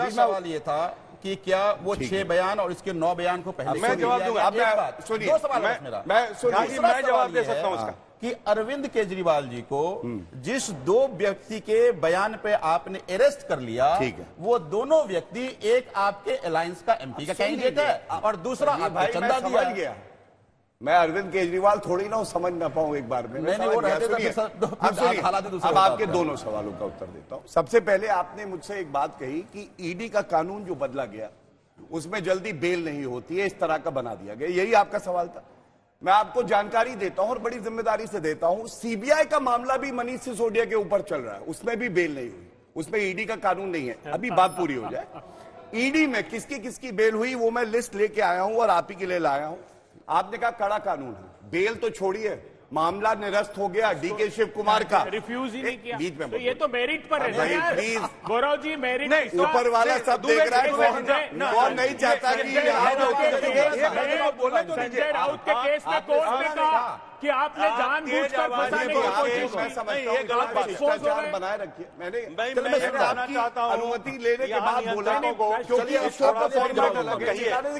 मेरा सवाल ये था कि क्या वो 6 बयान और इसके 9 बयान को पहले मैं जवाब दूंगा। दो सवाल है मेरा, मैं जवाब दे सकता हूं उसका कि अरविंद केजरीवाल जी को जिस 2 व्यक्ति के बयान पे आपने अरेस्ट कर लिया, वो दोनों व्यक्ति एक आपके अलायंस का एमपी का कैंडिडेट है और दूसरा आपको चंदा दिया। मैं अरविंद केजरीवाल थोड़ी ना समझ ना पाऊं एक बार में। अब आपके दोनों सवालों का उत्तर देता हूं। सबसे पहले आपने मुझसे एक बात कही कि ईडी का कानून जो बदला गया उसमें जल्दी बेल नहीं होती है, इस तरह का बना दिया गया, यही आपका सवाल था। मैं आपको जानकारी देता हूं और बड़ी जिम्मेदारी से देता हूं, सीबीआई का मामला भी मनीष सिसोदिया के ऊपर चल रहा है, उसमें भी बेल नहीं हुई, उसमें ईडी का कानून नहीं है। अभी बात पूरी हो जाए, ईडी में किसकी किसकी बेल हुई वो मैं लिस्ट लेके आया हूं और आप ही के लिए लाया हूं। आपने कहा कड़ा कानून है, बेल तो छोड़िए, मामला निरस्त हो गया डीके शिव कुमार का, रिफ्यूज ही नहीं किया। बीच में तो ये तो मेरिट पर है प्लीज, गौरव जी मेरिट ऊपर वाला सब देख रहा है, कौन नहीं चाहता कि संजय राउत के केस में कोर्ट ने कहा कि आपने जानबूझकर फंसाने की कोशिश की। शिष्टाचार बनाए रखिए। मैंने आपकी अनुमति लेने के बाद बोला क्योंकि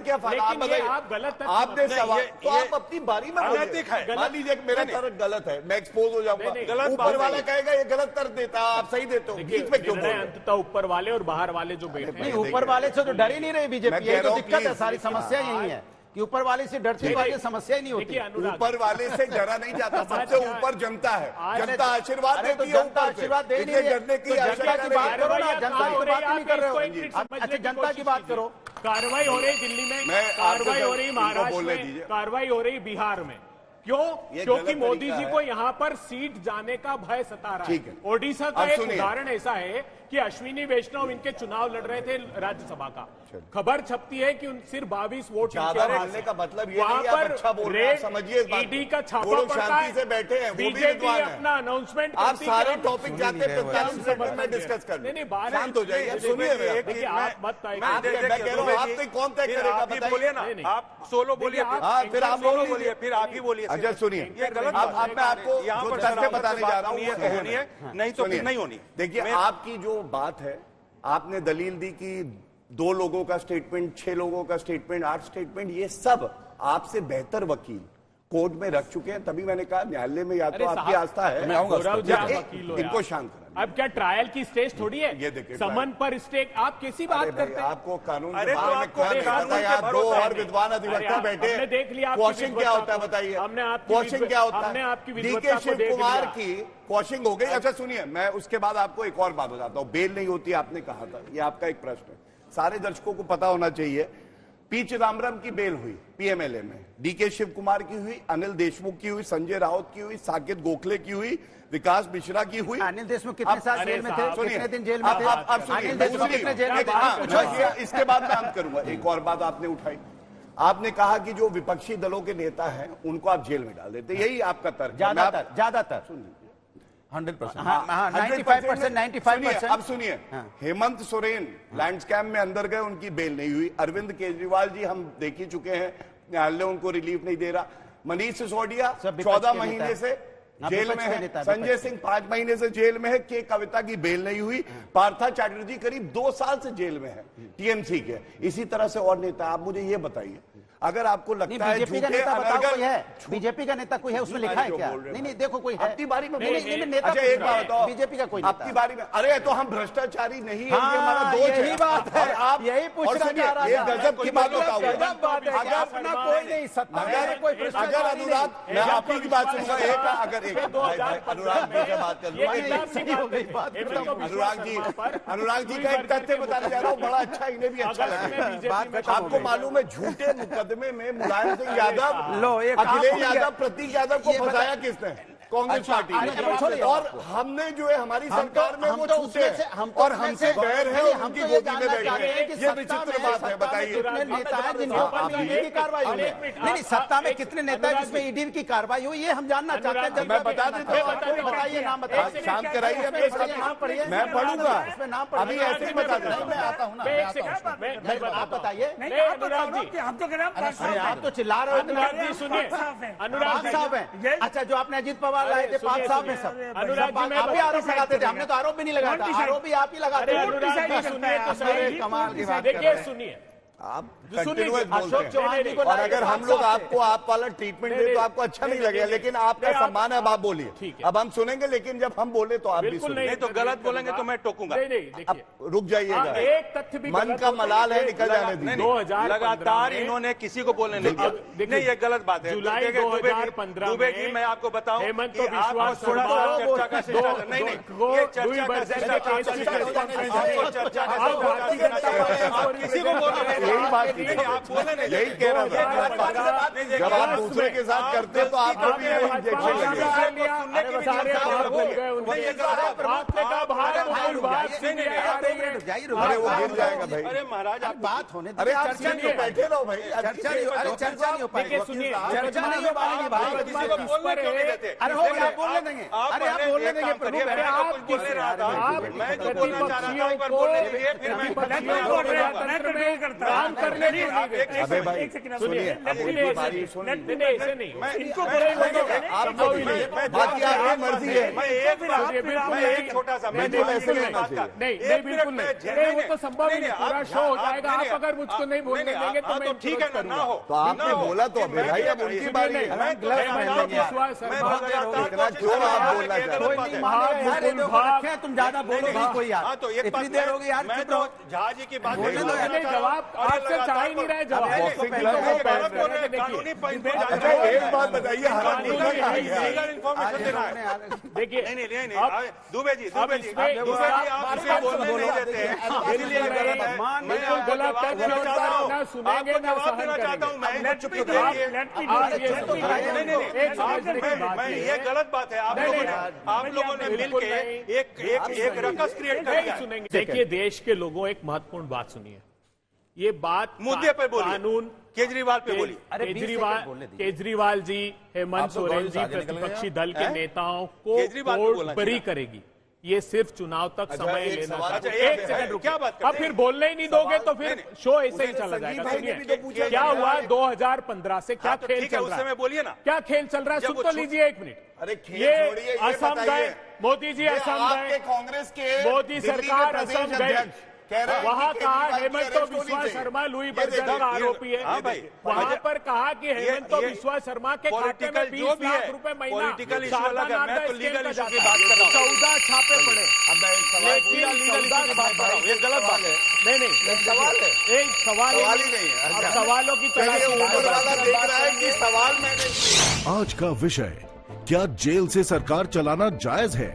क्या फायदा, आप गलत आपने सवाल तो आप अपनी बारी में मान लीजिए मेरा तर्क गलत है, मैं एक्सपोज हो जाऊंगा, ऊपर वाला कहेगा ये गलत तर्क देता, आप सही देते हो, बीच में क्यों बोल रहे हैं? अंततः ऊपर वाले और बाहर वाले जो बैठे नहीं, ऊपर वाले से तो डर ही नहीं रहे बीजेपी, यही तो दिक्कत है, सारी समस्या यही है कि ऊपर वाले से डरती वाली समस्या ही नहीं होती। ऊपर वाले से डरा नहीं जाता, सबसे ऊपर जनता है, जनता आशीर्वाद देती है, ऊपर आशीर्वाद दे नहीं डरने की जनता की बात करो ना, जनता की बात नहीं कर रहे हो। अच्छा जनता की बात करो, कार्रवाई हो रही दिल्ली में, कार्रवाई हो रही महाराष्ट्र में, कार्रवाई हो रही बिहार में, क्यों? क्योंकि मोदी जी को यहां पर सीट जाने का भय सता रहा है। ओडिशा का एक उदाहरण ऐसा है कि अश्विनी वैष्णव इनके चुनाव लड़ रहे थे राज्यसभा का, खबर छपती है कि सिर्फ 22 वोट मानने का मतलब ये वहां पर अच्छा बोल रहे हैं, समझिए ईडी का छापा पड़ता है, से बैठे हैं, बीजेपी अपना अनाउंसमेंट, आप सारे टॉपिक जाते हैं 45 मिनट में डिस्कस कर, नहीं शांत हो जाइए, सुनिए आप मत तय आप कौन तय करेगा बताइए ना, आप सोलो बोलिए, फिर आप सोलो बोलिए, फिर आप ही बोलिए। अच्छा सुनिए, अब मैं आपको जो तथ्य बताने जा रहा हूँ, नहीं तो नहीं होनी। देखिए आपकी जो बात है, आपने दलील दी कि 2 लोगों का स्टेटमेंट, 6 लोगों का स्टेटमेंट, 8 स्टेटमेंट, ये सब आपसे बेहतर वकील कोर्ट में रख चुके हैं, तभी मैंने कहा न्यायालय में या तो आपकी आस्था है, इनको शांत करा। अब क्या ट्रायल की स्टेज थोड़ी है, ये देखिए समन पर स्टेज, आप कैसी बात करते हैं? आपको कानून के बारे में क्या पता है? आप 2 और विद्वान अधिवक्ता बैठे, हमने देख लिया क्वेश्चन क्या होता है बताइए, क्वेश्चन क्या होता है? डीके शिव कुमार की क्वेश्चन हो गई। अच्छा सुनिए, मैं उसके बाद आपको एक और बात बताता हूँ, बेल नहीं होती आपने कहा था, ये आपका एक प्रश्न है, सारे दर्शकों को पता होना चाहिए। पी चिदम्बरम की बेल हुई पीएमएलए में, डीके शिव कुमार की हुई, अनिल देशमुख की हुई, संजय राउत की हुई, साकेत गोखले की हुई, विकास मिश्रा की हुई। अनिल देशमुख कितने साल जेल में थे? कितने दिन जेल में थे? अब अनिल देशमुख कितने जेल में थे? इसके बाद मैं अंत करूंगा। एक और बात आपने उठाई, आपने कहा कि जो विपक्षी दलों के नेता हैं उनको आप जेल में डाल देते, यही आपका तर्क? ज्यादातर सुन लीजिए 100%, 95%, 95%। अब सुनिए, हेमंत सोरेन लैंड स्कैम में अंदर गए, उनकी बेल नहीं हुई। अरविंद केजरीवाल जी हम देख ही चुके हैं, न्यायालय उनको रिलीफ नहीं दे रहा। मनीष सिसोदिया 14 महीने से जेल में है, संजय सिंह 5 महीने से जेल में है, के कविता की बेल नहीं हुई, पार्था चैटर्जी करीब 2 साल से जेल में है टीएमसी के। इसी तरह से और नेता, आप मुझे ये बताइए, अगर आपको लगता है बीजेपी का नेता बताओ कोई है, बीजेपी का नेता कोई है, उसमें लिखा है क्या? नहीं देखो कोई है आपकी बारी में, नेता। अच्छा एक बात बताओ, बीजेपी का कोई आपकी बारी में, अरे तो हम भ्रष्टाचारी नहीं है, ये हमारा दोष है। यही बात है, आप यही पूछना चाह रहा था। गजब की बात बताओ, अगर अपना कोई नहीं सत्ता में कोई, अगर अनुराग, मैं आपकी बात सुनूंगा, अनुराग जी से बात कर लूंगा। अनुराग जी का एक तथ्य बताने जा रहा हूँ, बड़ा अच्छा, इन्हें भी अच्छा लगेगा। आपको मालूम है झूठे मुकदमे में मुलायम सिंह यादव, अखिलेश यादव, प्रतीक यादव को फंसाया किसने? कांग्रेस पार्टी ने। और हमने जो है हमारी सरकार में वो छूटे और हमसे बैर है, उनकी गोदी में बैठे हैं, ये विचित्र बात है। बताइए कितने नेता है जिनके ऊपर ईडी की कार्रवाई हुई है? नहीं, सत्ता में कितने नेता है जिसमें ईडी की कार्रवाई हुई, ये हम जानना चाहते हैं। मैं बता देता हूँ, बताइए, नाम बताइए, शांत कराइए, मैं पढ़ूंगा, अभी ऐसे ही बता देता हूँ। मैं आता हूँ ना, आप बताइए। आप तो चिल्ला रहे हो, अनुराग जी सुनिए, अनुराग साहब है। अच्छा, जो आपने अजीत पवार सवाल लाए थे 5 साल में सब। अनुराग जी, मैं आप भी आरोप लगाते थे, हमने तो आरोप भी नहीं लगाया था, आरोप भी आप ही लगाते थे। अनुराग जी सुनिए तो सही, कमाल की बात देखिए सुनिए, आप सुनिए, कंटिन्यूअस अशोक बोलते हैं चौहान जी को और लाए अगर थे हम 5 लोग साल से। आपको आप वाला ट्रीटमेंट दे तो आपको अच्छा नहीं लगेगा, लेकिन आपका सम्मान है, अब आप बोलिए। ठीक है। अब हम सुनेंगे, लेकिन जब हम बोले तो आप भी बिल्कुल सुनिए। नहीं तो गलत बोलेंगे तो मैं टोकूंगा। नहीं नहीं, अब देखिए रुक जाइएगा, एक तथ्य भी मन गलत का होता मलाल है, कि निकल जाने दीजिए। 2015 लगातार में इन्होंने किसी को बोलने नहीं अब दिया। देखिए, नहीं, ये गलत बात है। जुलाई देखिए, 2015 दुबे जी, में मैं आपको बताऊं हेमंत कि बिस्वा आप थोड़ा शर्मा सा चर्चा का शिष्टाचार नहीं नहीं ये चर्चा का शिष्टाचार किसी को बोलना नहीं। यही बात थी, नहीं, आप बोले नहीं, यही कह रहा था। जब आप दूसरे के साथ करते तो आपको भी यही इंजेक्शन लगेगा। अरे वो गिर जाएगा भाई। अरे महाराज, आप बात होने अरे आप सीट पे बैठे रहो भाई। चर्चा नहीं हो, अरे चर्चा नहीं हो पाएगी, सुनिए, चर्चा नहीं हो पाएगी भाई। किसी को बोलने क्यों नहीं देते? अरे हो गया, आप बोलने देंगे, अरे आप बोलने देंगे प्रभु। मैं तो कुछ बोल नहीं रहा था, मैं जो बोलना चाह रहा था एक बार बोलने दीजिए, फिर मैं काम करने नहीं अबे भाई सुनिए, अब उनकी बारी सुनिए। इनको बाकी आपकी मर्जी है। मैं एक छोटा सा मैं बिल्कुल ऐसे नहीं बात का नहीं नहीं बिल्कुल नहीं, वो तो संभव ही नहीं, पूरा शो हो जाएगा। आप अगर मुझको नहीं बोलने देंगे तो मैं ठीक है ना हो तो आपने बोला तो अबे भाई अब उनकी बारी है। मैं ग्लव्स पहन लेंगे आप। इतना क्यों आप बोलना चाहते हैं? तुम ज्यादा बोलोगे कोई यार, तो एक इतनी देर हो गई यार, मैं चुप तो रहो। झा जी की बात बोलने दो यार। जवाब आपसे चाह ही नहीं रहे जवाब। कानूनी अच्छा एक बात बताइए, हराम मुर्गा कहाँ गया? लीगल इन्फॉर्मेशन देना है। देखिए नहीं नहीं नहीं, दुबे जी आप इसे बोलने नहीं देते हैं, इसलिए गलत है। बिल्कुल गलत है, ना सुनेंगे ना सहन चाहता हूँ मैं करेंगे। चुप मैं ये गलत बात है। आप लोगों ने मिलके एक रकस क्रिएट कर दिया। सुनेंगे। देखिए, देश के लोगों एक महत्वपूर्ण बात सुनिए। ये बात मुद्दे पे बोलिए, कानून केजरीवाल पे बोली। केजरीवाल जी, हेमंत सोरेन जी प्रतिपक्षी दल के नेताओं को केजरीवाल को कोर्ट बोलना बरी चाहिए। करेगी। ये सिर्फ चुनाव तक समय एक लेना सवाल- चाहिए। अच्छा, एक सेकंड रुकिए, क्या बात करते अब फिर बोलने ही नहीं दोगे तो फिर शो ऐसे ही चला जाएगा। सुनिए, क्या हुआ 2015 से, क्या खेल ठीक है, चल उससे रहा है, मैं बोलिए ना। क्या खेल चल रहा है, जब सुन वो तो लीजिए एक मिनट। अरे खेल ये छोड़िए, ये असम बताइए। गए, मोदी जी ये असम आपके गए, कांग्रेस के मोदी दिल्ली के सरकार प्रदेश असम गए, अध्यक्ष कह रहे हैं वहां कि कहा केजरीवाल की हेमंत अरेस्ट होनी बिस्वा चाहिए। शर्मा लुई ये बर्जर देखिए, का आरोपी है। हाँ भाई, वहां पर कहा कि हेमंत ये बिस्वा शर्मा के खाते पॉलिटिकल में जो 20 भी लाख है, रुपए महीना पॉलिटिकल इशू अलग है, मैं तो लीगल इशू की की बात कर रहा हूँ। 14 छापे पड़े। अब मैं एक सवाल लेकिन पूरा लीगल इशू की बात कर रहा हूँ, ये गलत बात है। नहीं सवाल है, एक सवाल सवाल ही नहीं है। अब अच्छा। सवालों की चलिए, तलाश ऊपर वाला देख रहा है कि सवाल मैंने आज का विषय, क्या जेल से सरकार चलाना जायज है?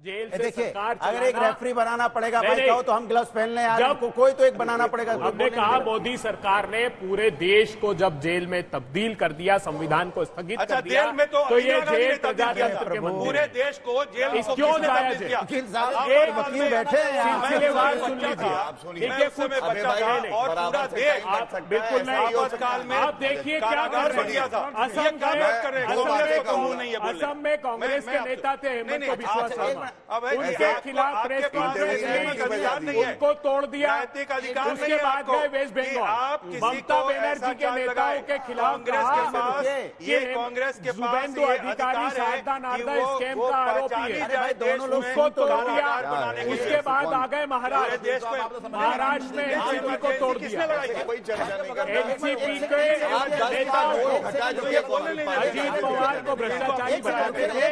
जेल से देखिए, सरकार अगर एक चलाना- रेफरी बनाना पड़ेगा नहीं, भाई, नहीं। कहो तो हम ग्लव्स पहन लें यार, जब- कोई तो एक बनाना पड़ेगा। हमने कहा मोदी सरकार ने पूरे देश को जब जेल में तब्दील कर दिया, संविधान को स्थगित अच्छा, कर दिया, जेल में तो ये इंदिरा गांधी ने जेल तब्दील किया था। प्रजातंत्र के मंदिर पूरे है। देश को जेल इस को क्यों किसने जायज तब्दील है? किया? वकील साहब, आप वकील बैठे हैं यहाँ। सिलसिलेवार सुन बच्चा लीजिए। था, आप सुनिए। मैं उस समय अबे बच्चा भाई, था नहीं, और पूरा बराबर से देश टाइम लग सकता है, बिल्कुल ऐसा नहीं। ही हो आपातकाल सकता है। में आप देखिए क्या कारागार कर बन रहे गया था। हैं। असम ये क्या बात कर रहे हैं? दो असम बातें में कहूंगा। कानून नहीं है बोल रहे। असम में कांग्रेस के नेता थे हेमंत बिस्वा शर्मा, उनके खिलाफ प्रेस कॉन्फ्रेंस हुई, उनको तोड़ दिया। नैतिक अधिकार उसके नहीं है बाद आपको गए वेस्ट कि बंगाल, आप किसी ममता को बनर्जी ऐसा के चार्ज नेताओं लगाएं। के खिलाफ कांग्रेस कहा के पास कि ये कांग्रेस के पास जुबेंदु ये अधिकारी अधिकार है शारदा कि नारदा वो स्कैम का आरोपी पहचानी है। जाए दोनों लोग देश उसको में तोड़ कारागार दिया। बनाने के लिए। उसके बाद आ गए पूरे महाराष्ट्र, देश में महाराष्ट्र में एनसीपी को तोड़ किसने दिया। लड़ाई की? कोई चर्चा नहीं कर रहा। एनसीपी के आप 10 नेताओं बार को हटा दीजिए, अजीत पवार को भ्रष्टाचारी बताते थे।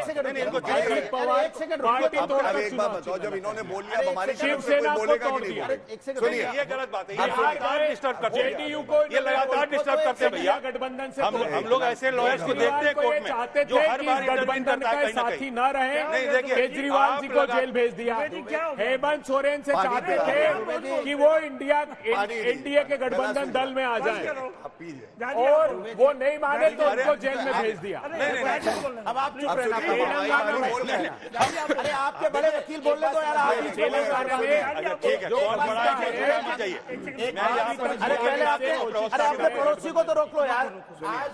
अजीत पवार पार्टी अब तोड़कर एक बात चुनाव बताओ, जब इन्होंने बोल लिया अब हमारी तरफ से शिवसेना कोई को बोलेगा तोड़ कि नहीं दिया। बोलेगा? सुनिए, ये गलत बात है। ये बिहार लगातार गए, डिस्टर्ब करते हैं। जेडीयू को ये लगातार डिस्टर्ब करते हैं भैया। गठबंधन से हम लोग ऐसे लॉयर्स को देखते हैं कोर्ट में चाहते जो थे हर कि बार इस इंटरवीन गठबंधन करता है के कहीं ना साथी कहीं। न रहे। नहीं, देखिए, केजरीवाल आप जी को लगा- जेल भेज दिया। हेमंत सोरेन से चाहते थे कि वो इंडिया एनडीए के गठबंधन दल में आ जाए, आप पीजिए। और वो नहीं माने तो उनको जेल में भेज दिया। अब आप चुप रहना। बोल रहे हैं। अरे आपके बड़े वकील बोल रहे तो यार आप ही जेल में आने में ठीक है, कौन बड़ा है ये जानना चाहिए। मैं यहाँ पर अरे पहले अपने पड़ोसी को तो रोक लो यार,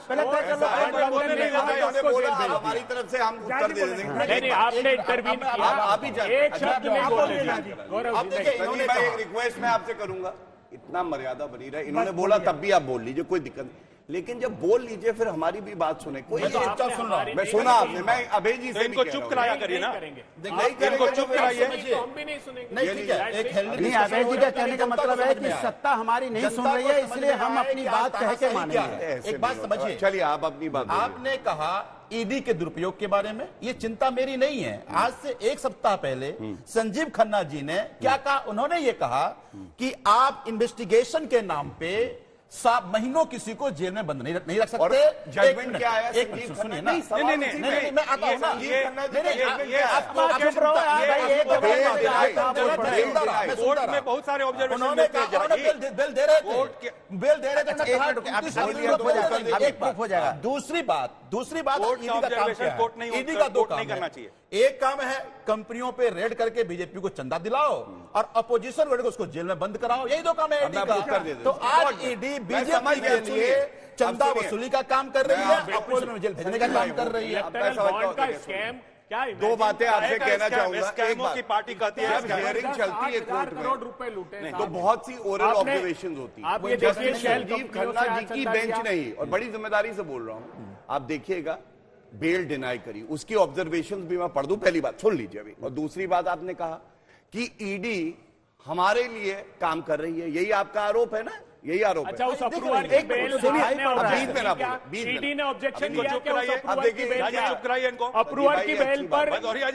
पहले तय कर लो। गठबंधन ने कहा कि उन्होंने उसको बोला जेल भेज अब दिया। हमारी तरफ से हम उत्तर दे देंगे। नहीं, आपने इंटरवीन किया, आप ही जानिए। एक शब्द नहीं बोलने दिया। गौरव अब जी, देखिए, नहीं। इन्होंने एक रिक्वेस्ट मैं आपसे करूंगा, इतना मर्यादा बनी रहे। इन्होंने बोला तब भी आप बोल लीजिए, कोई दिक्कत नहीं। लेकिन जब बोल लीजिए फिर हमारी भी बात सुने। कोई मैं तो चुपचाप सुन रहा हूं। मैं सुना आपने, मैं अभय जी से इनको चुप कराया करिए ना, इनको चुप कराइए। हम भी नहीं सुनेंगे। नहीं, ठीक है, एक हेल्दी नहीं, अभय जी का कहने का मतलब है कि सत्ता हमारी नहीं सुन रही है, इसलिए हम अपनी बात कह के मानेंगे। एक बात समझिए, चलिए आप अपनी बात बोलिए। आपने कहा ईडी के दुरुपयोग के बारे में, ये चिंता मेरी नहीं है। आज से एक सप्ताह पहले संजीव खन्ना जी ने क्या कहा? उन्होंने ये कहा कि आप इन्वेस्टिगेशन के नाम पे महीनों किसी को जेल में बंद नहीं रख सकते। जजमेंट क्या आया? एक मिनट सुनिए ना। नहीं, मैं आता हूं ना। कोर्ट में बहुत सारे ऑब्जर्वेशन उन्होंने बेल दे रहे थे। दूसरी बात ईडी का दो काम करना चाहिए। एक काम है कंपनियों पे रेड करके बीजेपी को चंदा दिलाओ और अपोजिशन वर्ग को उसको जेल में बंद कराओ, यही दो काम है ईडी का। तो आज ईडी बीजेपी के लिए चंदा वसूली का काम कर रही है, अपोजिशन में जेल भेजने का काम कर रही है। दो बातें आपसे कहना चाहूंगा। एक बात की पार्टी कहती है जब हियरिंग चलती है कोर्ट करोड़ रुपए लूटे में तो बहुत सी ओरल ऑब्जर्वेशन होती आप ये है। देखिए जस्टिस शेल संजीव कंपनियों खन्ना से जी की चंदा बेंच लिया। नहीं, और बड़ी जिम्मेदारी से बोल रहा हूं, आप देखिएगा बेल डिनाई करी, उसकी ऑब्जर्वेशंस भी मैं पढ़ दूं। पहली बात सुन लीजिए अभी। और दूसरी बात आपने कहा कि ईडी हमारे लिए काम कर रही है, यही आपका आरोप है ना? यही आरोप अच्छा, है। उस अप्रूवर की बेल बीच में ना बोलो, बीच में ईडी ने ऑब्जेक्शन इनको दिया चुप क्या? उस कराइए। अप्रूवर की बेल राजीव, चुप कराइए इनको। अप्रूवर की बेल पर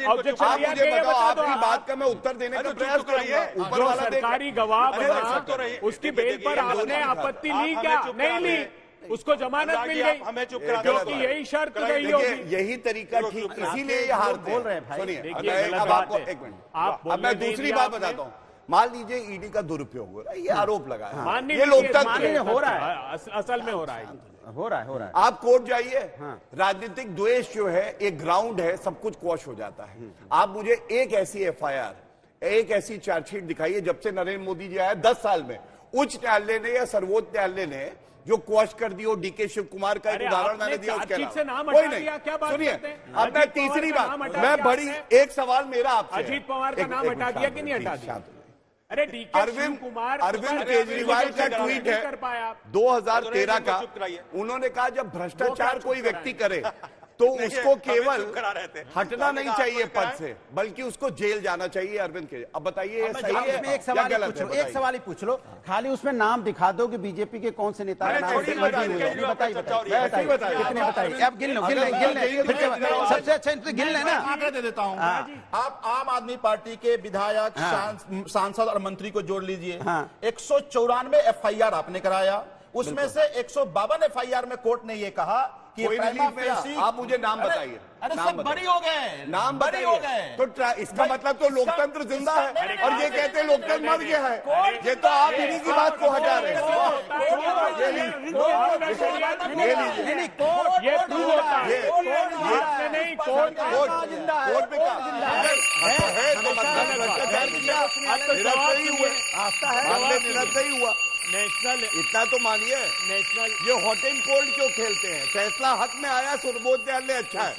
ऑब्जेक्शन आप दिया मुझे क्या? बताओ, बता दो आपकी आप। बात का मैं उत्तर देने का प्रयास करूंगा। ऊपर जो वाला देख- सरकारी गवाह अरे बना, सुन तो रहिए। उसकी बेल पर आपने आपत्ति ली आप क्या? हमें चुप नहीं करा ली, दें। उसको जमानत मिल आप हमें चुप गई करा दें। क्योंकि यही शर्त रही देखिए, होगी। यही तरीका ठीक, इसीलिए ये हारते बोल रहे हैं भाई। सुनिए, देखिए, अब गलत अब बात आपको है। एक मिनट, आप अब बोलने मैं नहीं दूसरी दिया बात आपने। बताता हूं। मान लीजिए ईडी का दुरुपयोग हो रहा है, ये आरोप लगा है, मान ये लीजिए, लोकतंत्र मान है। लीजिए, हो रहा है। असल में हो रहा है। हो रहा है। आप कोर्ट जाइए, राजनीतिक द्वेष जो है एक ग्राउंड है, सब कुछ क्वॉश हो जाता है। आप मुझे एक ऐसी एफआईआर, एक ऐसी चार्जशीट दिखाइए जब से नरेंद्र मोदी जी आए 10 साल में, उच्च न्यायालय ने या सर्वोच्च न्यायालय ने जो क्वॉश कर दिया। डीके शिव कुमार का एक अरे उदाहरण आपने मैंने दिया, उसके चार्जशीट से नाम अलावा हटा कोई दिया, क्या नहीं। बात सुनिए, करते हैं? अब मैं अजीत पवार तीसरी का बात, नाम हटा मैं दिया बड़ी आपने? एक सवाल मेरा आपसे, अजीत पवार का नाम हटा दिया कि नहीं हटा दिया? अरे डीके अरविंद कुमार केजरीवाल का ट्वीट है कर पाया आप। 2013 का। चुप कराइए। उन्होंने कहा जब भ्रष्टाचार चुप कोई कराएं। व्यक्ति करे तो उसको केवल चुप करा रहे थे। हटना नहीं आपको चाहिए क्या पद है? से, बल्कि उसको जेल जाना चाहिए। अरविंद के अब बताइए ये सही है इसमें एक या सवाल ही गलत पूछ है? लो, एक सवाल ही पूछ लो, खाली उसमें नाम दिखा दो कि बीजेपी के कौन से नेता का अरे नाम छोड़िए से ना, लगी हुई है। केजरीवाल बताइए का चर्चा हो रही है। बताइए बताइए। कितने बताइए, अब गिन लो फिर से सबसे अच्छा इनसे गिन लेना। आंकड़े दे देता हूं। आप आम आदमी पार्टी के विधायक, सांसद और मंत्री को जोड़ लीजिए। 194 एफआईआर आपने कराया, उसमें से 152 एफआईआर में कोर्ट ने यह कहा कि कोई प्राइमा रिलीफ नहीं फेसी- रहा। आप मुझे नाम अरे- बताइए। अरे नाम सब बताइए। बड़ी हो गए, नाम बड़ी हो गए। तो इसका मतलब तो लोकतंत्र जिंदा है, और ये कहते हैं लोकतंत्र मर गया है। ये तो आप इन्हीं की बात को हटा रहे हैं। ये प्रूव होता है, आपने नहीं, कोर्ट कोर्ट पे निरस्त नहीं हुआ। नेशनल इतना तो मानिए, नेशनल ये हॉट एंड कोल्ड क्यों खेलते हैं? फैसला हक में आया, सर्वोच्च न्यायालय अच्छा है।